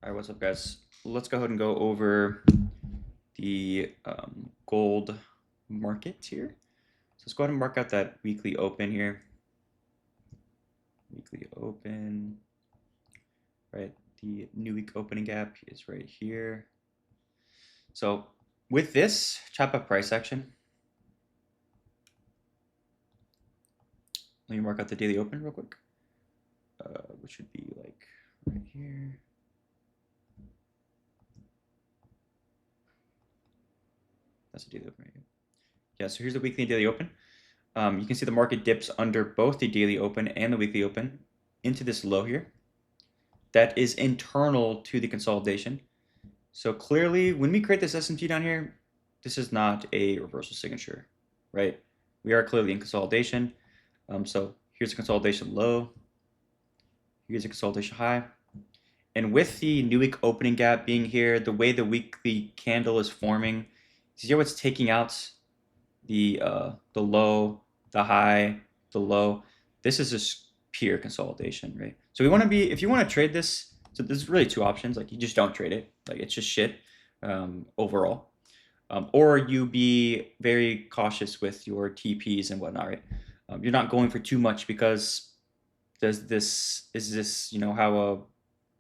All right, what's up, guys? Let's go ahead and go over the gold market here. So let's go ahead and mark out that weekly open here. Weekly open, right? The new week opening gap is right here. So with this chop up price action, let me mark out the daily open real quick, which should be like right here. That's the daily open right here. Yeah, so here's the weekly and daily open. You can see the market dips under both the daily open and the weekly open into this low here. That is internal to the consolidation. So clearly, when we create this SMT down here, this is not a reversal signature, right? We are clearly in consolidation. So here's a consolidation low. Here's a consolidation high. And with the new week opening gap being here, the way the weekly candle is forming, see how it's taking out the low, the high, the low. This is just pure consolidation, right? So we want to be, if you want to trade this, so there's really two options. Like you just don't trade it, like it's just shit overall, or you be very cautious with your TPs and whatnot, right? You're not going for too much because is this how a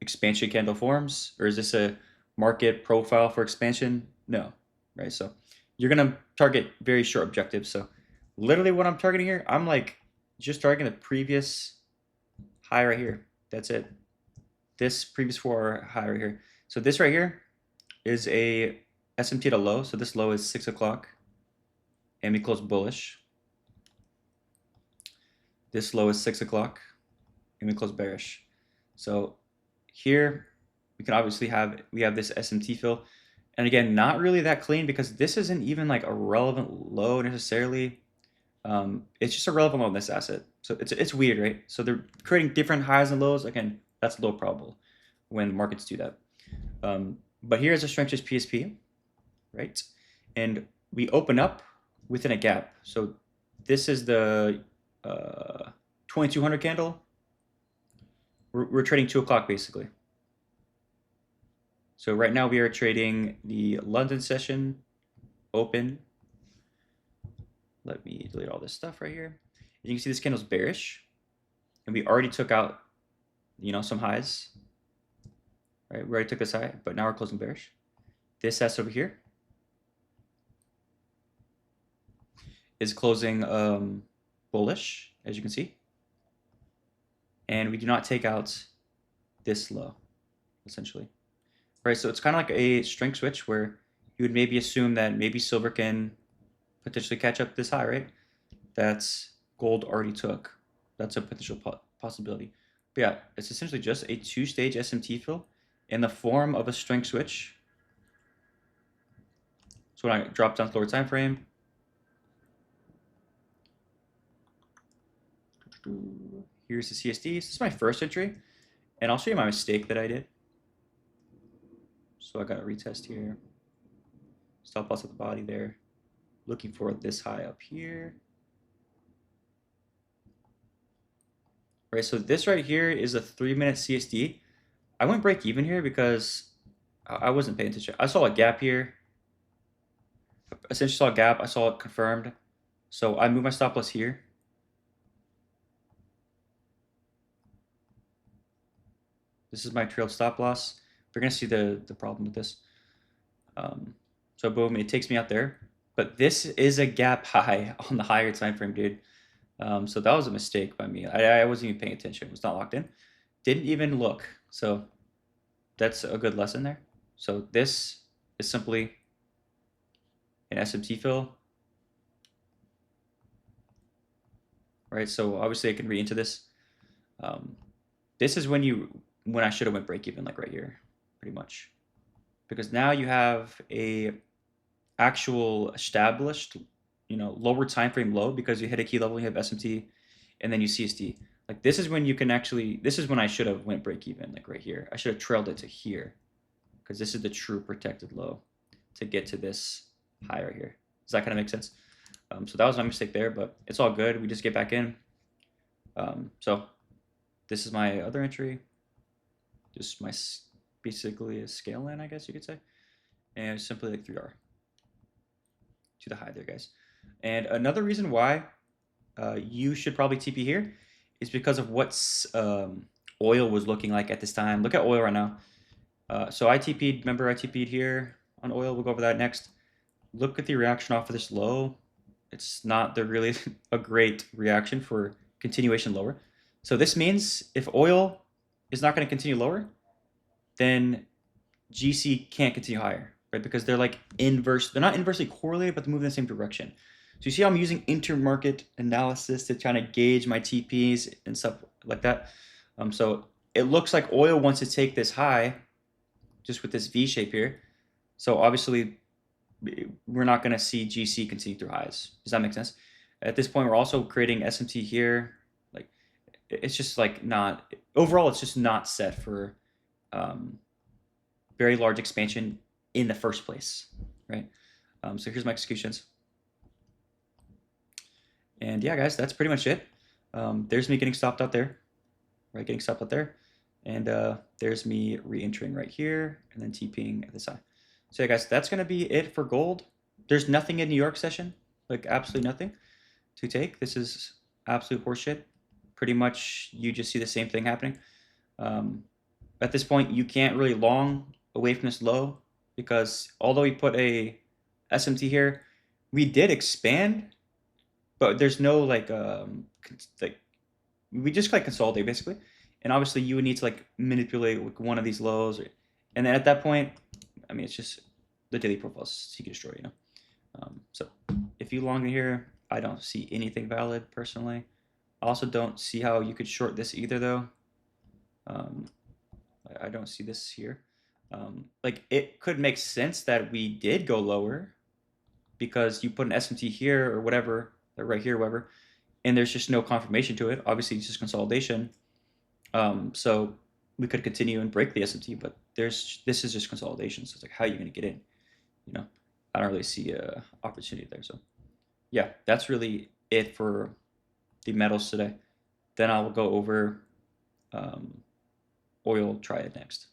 expansion candle forms, or is this a market profile for expansion? No, right? So you're gonna target very short objectives. So literally what I'm targeting here, I'm like just targeting the previous high right here. That's it. This previous 4 high right here. So this right here is a SMT to low. So this low is 6 o'clock and we close bullish. This low is 6 o'clock and we close bearish. So here we can obviously have this SMT fill. And again, not really that clean because this isn't even like a relevant low necessarily. It's just a relevant low in this asset. So it's weird, right? So they're creating different highs and lows. Again, that's low probable when markets do that. But here's a strength PSP, right? And we open up within a gap. So this is the 2200 candle. We're trading 2 o'clock basically. So right now we are trading the London session open. Let me delete all this stuff right here. You can see this candle's bearish, and we already took out, some highs. Right, we already took this high, but now we're closing bearish. This S over here is closing bullish, as you can see, and we do not take out this low, essentially. Right, so it's kind of like a strength switch where you would maybe assume that maybe silver can potentially catch up this high, right? That's gold already took. That's a potential possibility. But yeah, it's essentially just a 2-stage SMT fill in the form of a strength switch. So when I drop down to lower time frame, here's the CSD. This is my first entry, and I'll show you my mistake that I did. So I got a retest here. Stop loss at the body there. Looking for this high up here. Right, so this right here is a 3-minute CSD. I went break even here because I wasn't paying attention. I saw a gap here. Essentially saw a gap. I saw it confirmed. So I moved my stop loss here. This is my trailed stop loss. We're going to see the problem with this. So boom, it takes me out there. But this is a gap high on the higher time frame, dude. So that was a mistake by me. I wasn't even paying attention. It was not locked in. Didn't even look. So that's a good lesson there. So this is simply an SMT fill. Right, so obviously I can read into this. This is when I should have went break even, like right here, pretty much. Because now you have a actual established, lower time frame low because you hit a key level, you have SMT, and then you CSD. Like this is when you can actually, this is when I should have went break even, like right here. I should have trailed it to here because this is the true protected low to get to this high right here. Does that kind of make sense? So that was my mistake there, but it's all good. We just get back in. So this is my other entry. Just my basically a scale in, I guess you could say, and simply like 3R to the high there, guys. And another reason why you should probably TP here is because of what's oil was looking like at this time. Look at oil right now. So I TP'd, remember I TP'd here on oil. We'll go over that next. Look at the reaction off of this low. It's not really a great reaction for continuation lower. So this means if oil is not going to continue lower, then GC can't continue higher, right? Because they're like inverse. They're not inversely correlated, but they move in the same direction. So you see how I'm using intermarket analysis to try to gauge my TPs and stuff like that. So it looks like oil wants to take this high just with this V shape here. So obviously we're not going to see GC continue through highs. Does that make sense? At this point, we're also creating SMT here. Like it's just like not, overall, it's just not set for very large expansion in the first place, right? So here's my executions. And yeah, guys, that's pretty much it. There's me getting stopped out there, right? Getting stopped out there. And there's me re-entering right here and then TPing at this high. So yeah, guys, that's going to be it for gold. There's nothing in New York session, like absolutely nothing to take. This is absolute horseshit. Pretty much you just see the same thing happening. At this point, you can't really long away from this low because although we put a SMT here, we did expand, but there's no like we just like consolidate basically. And obviously you would need to like manipulate one of these lows. And then at that point, I mean, it's just the daily profiles you can destroy, you know? So if you long in here, I don't see anything valid personally. I also don't see how you could short this either though. I don't see this here. Like it could make sense that we did go lower because you put an SMT here or whatever, right here, whatever, and there's just no confirmation to it. Obviously, it's just consolidation. So we could continue and break the SMT, but this is just consolidation. So it's like, how are you going to get in? You know, I don't really see a opportunity there. So yeah, that's really it for the metals today. Then I'll go over oil triad next.